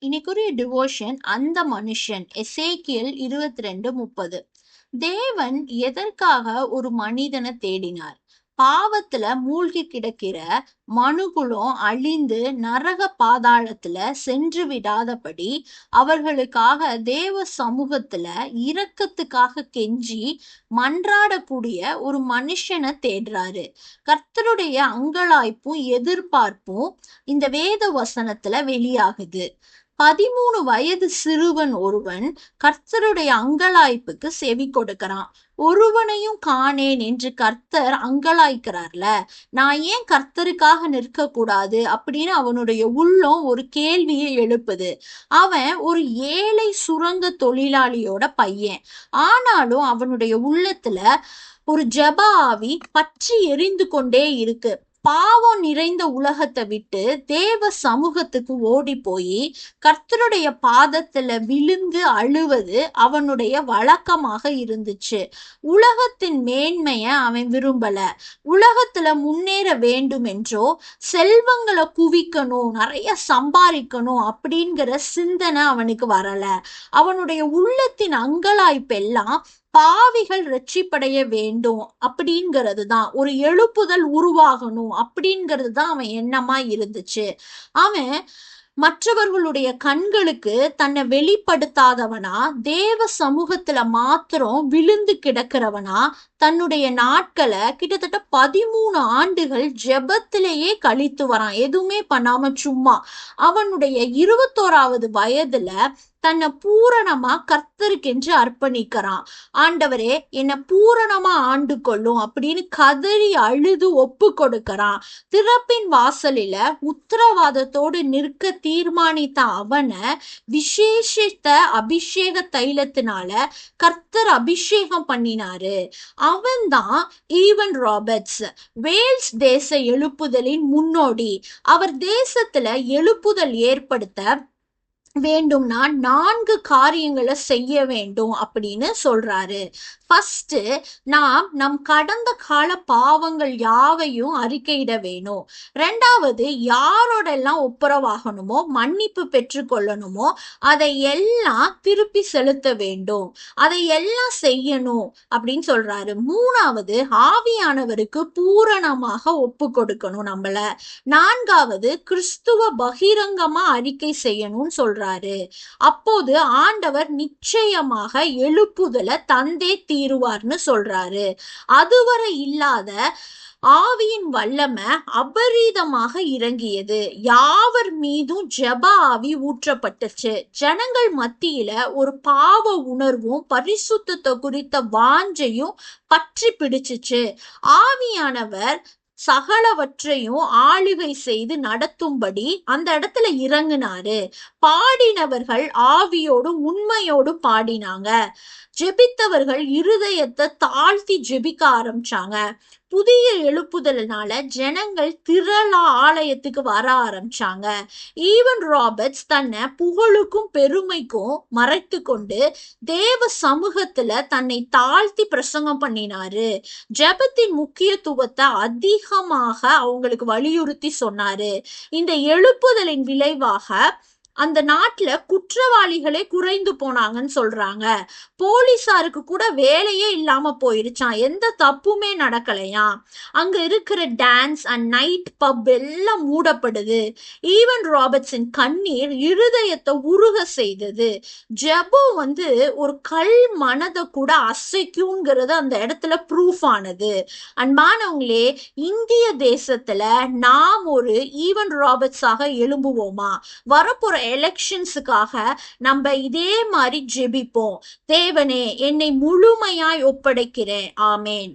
இன்னைக்குரிய devotion அந்த மனுஷன் எசேக்கியேல் 22:30. தேவன் எதற்காக ஒரு மனிதனை தேடினார்? பாவத்துல மூழ்கி கிடக்கிற மனுகுலம் அழிந்து நரக பாதாளத்துல சென்று விடாதபடி அவர்களுக்காக தேவ சமூகத்துல இரக்கத்துக்காக கெஞ்சி மன்றாடக்கூடிய ஒரு மனுஷனை தேடுறாரு. கர்த்தருடைய அங்கலாய்ப்பும் எதிர்பார்ப்பும் இந்த வேத வசனத்துல வெளியாகுது. 13 வயது சிறுவன் ஒருவன் கர்த்தருடைய அங்கலாய்ப்புக்கு செவி கொடுக்கிறான். ஒருவனையும் காணேன் என்று கர்த்தர் அங்கலாய்க்கிறார்ல, நான் ஏன் கர்த்தருக்காக நிற்க கூடாது அப்படின்னு அவனுடைய உள்ளம் ஒரு கேள்வியை எழுப்புது. அவன் ஒரு ஏழை சுரங்க தொழிலாளியோட பையன். ஆனாலும் அவனுடைய உள்ளத்துல ஒரு ஜெப ஆவி பற்றி எரிந்து கொண்டே இருக்கு. பாவம் நிறைந்த உலகத்தை விட்டு தேவ சமூகத்துக்கு ஓடி போய் கர்த்தருடைய பாதத்துல விழுந்து அழுவது அவனுடைய வழக்கமாக இருந்துச்சு. உலகத்தின் மேன்மைய அவன் விரும்பல. உலகத்துல முன்னேற வேண்டும் என்றோ, செல்வங்களை குவிக்கணும், நிறைய சம்பாதிக்கணும் அப்படிங்கிற சிந்தனை அவனுக்கு வரல. அவனுடைய உள்ளத்தின் அங்கலாய்ப்பெல்லாம் பாவிகள் ரட்சிப்படைய வேண்டும் அப்படிங்கிறது தான், ஒரு எழுப்புதல் உருவாகணும் அப்படிங்கிறது தான் அவன் எண்ணமா இருந்துச்சு. அவன் மற்றவர்களுடைய கண்களுக்கு தன்னை வெளிப்படுத்தாதவனா, தேவ சமூகத்துல மாத்திரம் விழுந்து கிடக்கிறவனா, தன்னுடைய நாட்களை கிட்டத்தட்ட 13 ஆண்டுகள் ஜெபத்திலேயே கழித்து வரான். எதுவுமே பண்ணாம சும்மா. அவனுடைய 21வது வயதுல தன்னை பூரணமா கர்த்தருக்கென்று அர்ப்பணிக்கிறான். ஆண்டவரே, என்னை பூரணமா ஆண்டு கொள்ளும் அப்படின்னு கதறி அழுது ஒப்பு கொடுக்கிறான். திறப்பின் வாசலில உத்தரவாதத்தோடு நிற்க தீர்மானித்த அவனை விசேஷித்த அபிஷேக தைலத்தினால கர்த்தர் அபிஷேகம் பண்ணினாரு. அவன்தான் ஈவன் ராபர்ட்ஸ், வேல்ஸ் தேச எழுப்புதலின் முன்னோடி. அவர் தேசத்துல எழுப்புதல் ஏற்படுத்த வேண்டும்னா 4 காரியங்களை செய்ய வேண்டும் அப்படின்னு சொல்றாரு. ஃபர்ஸ்ட், நாம் நம் கடந்த கால பாவங்கள் யாவையும் அறிக்கையிட வேணும். 2வது, யாரோடெல்லாம் ஒப்புரவாகணுமோ, மன்னிப்பு பெற்றுக்கொள்ளணுமோ அதை எல்லாம் திருப்பி செலுத்த வேண்டும். அதை எல்லாம் செய்யணும் அப்படின்னு சொல்றாரு. 3வது, ஆவியானவருக்கு பூரணமாக ஒப்பு கொடுக்கணும் நம்மள. 4வது, கிறிஸ்துவ பகிரங்கமா அறிக்கை செய்யணும்னு சொல்றாரு. அப்போது ஆண்டவர் நிச்சயமாக எழுப்புதலை தந்தே தீருவார்னு சொல்றாரு. அதுவரை இல்லாத ஆவியின் வல்லமை அபரீதமாக இறங்கியது. யாவர் மீதும் ஜெப ஆவி ஊற்றப்பட்டுச்சு. ஜனங்கள் மத்தியில ஒரு பாவ உணர்வும் பரிசுத்தத்தை குறித்த வாஞ்சையும் பற்றி பிடிச்சிச்சு. ஆவியானவர் சகலவற்றையும் ஆளுகை செய்து நடத்தும்படி அந்த இடத்துல இறங்குனாரு. பாடினவர்கள் ஆவியோடும் உண்மையோடும் பாடினாங்க. ஜெபித்தவர்கள் இருதயத்தை தாழ்த்தி ஜெபிக்க ஆரம்பிச்சாங்க. புதிய எழுப்புதல்னால ஜனங்கள் திரளா ஆலயத்துக்கு வர ஆரம்பிச்சாங்க. ஈவன் ராபர்ட்ஸ் தன்னை புகழுக்கும் பெருமைக்கும் மறைத்து கொண்டு தேவ சமூகத்துல தன்னை தாழ்த்தி பிரசங்கம் பண்ணினாரு. ஜெபத்தின் முக்கியத்துவத்தை அதிகமாக அவங்களுக்கு வலியுறுத்தி சொன்னாரு. இந்த எழுப்புதலின் விளைவாக அந்த நாட்டுல குற்றவாளிகளே குறைந்து போனாங்கன்னு சொல்றாங்க. போலீசாருக்கு கூட வேலையே இல்லாம போயிருச்சான். எந்த தப்புமே நடக்கலையா. அங்க இருக்கிற டான்ஸ் அண்ட் நைட் பப் எல்லாம் மூடப்படுது. ஈவன் ராபர்ட்ஸின் கண்ணீர் இருதயத்தை உருக செய்தது. ஜெபம் ஒரு கல் மனதை கூட அசைக்குங்கிறது அந்த இடத்துல ப்ரூஃப் ஆனது. அன்பானவங்களே, இந்திய தேசத்துல நாம் ஒரு ஈவன் ராபர்ட்ஸாக எழும்புவோமா? வரப்போற எலெக்ஷன்ஸுக்காக நம்ம இதே மாதிரி ஜெபிப்போம். தேவனே, என்னை முழுமையாய் ஒப்படைக்கிறேன். ஆமேன்.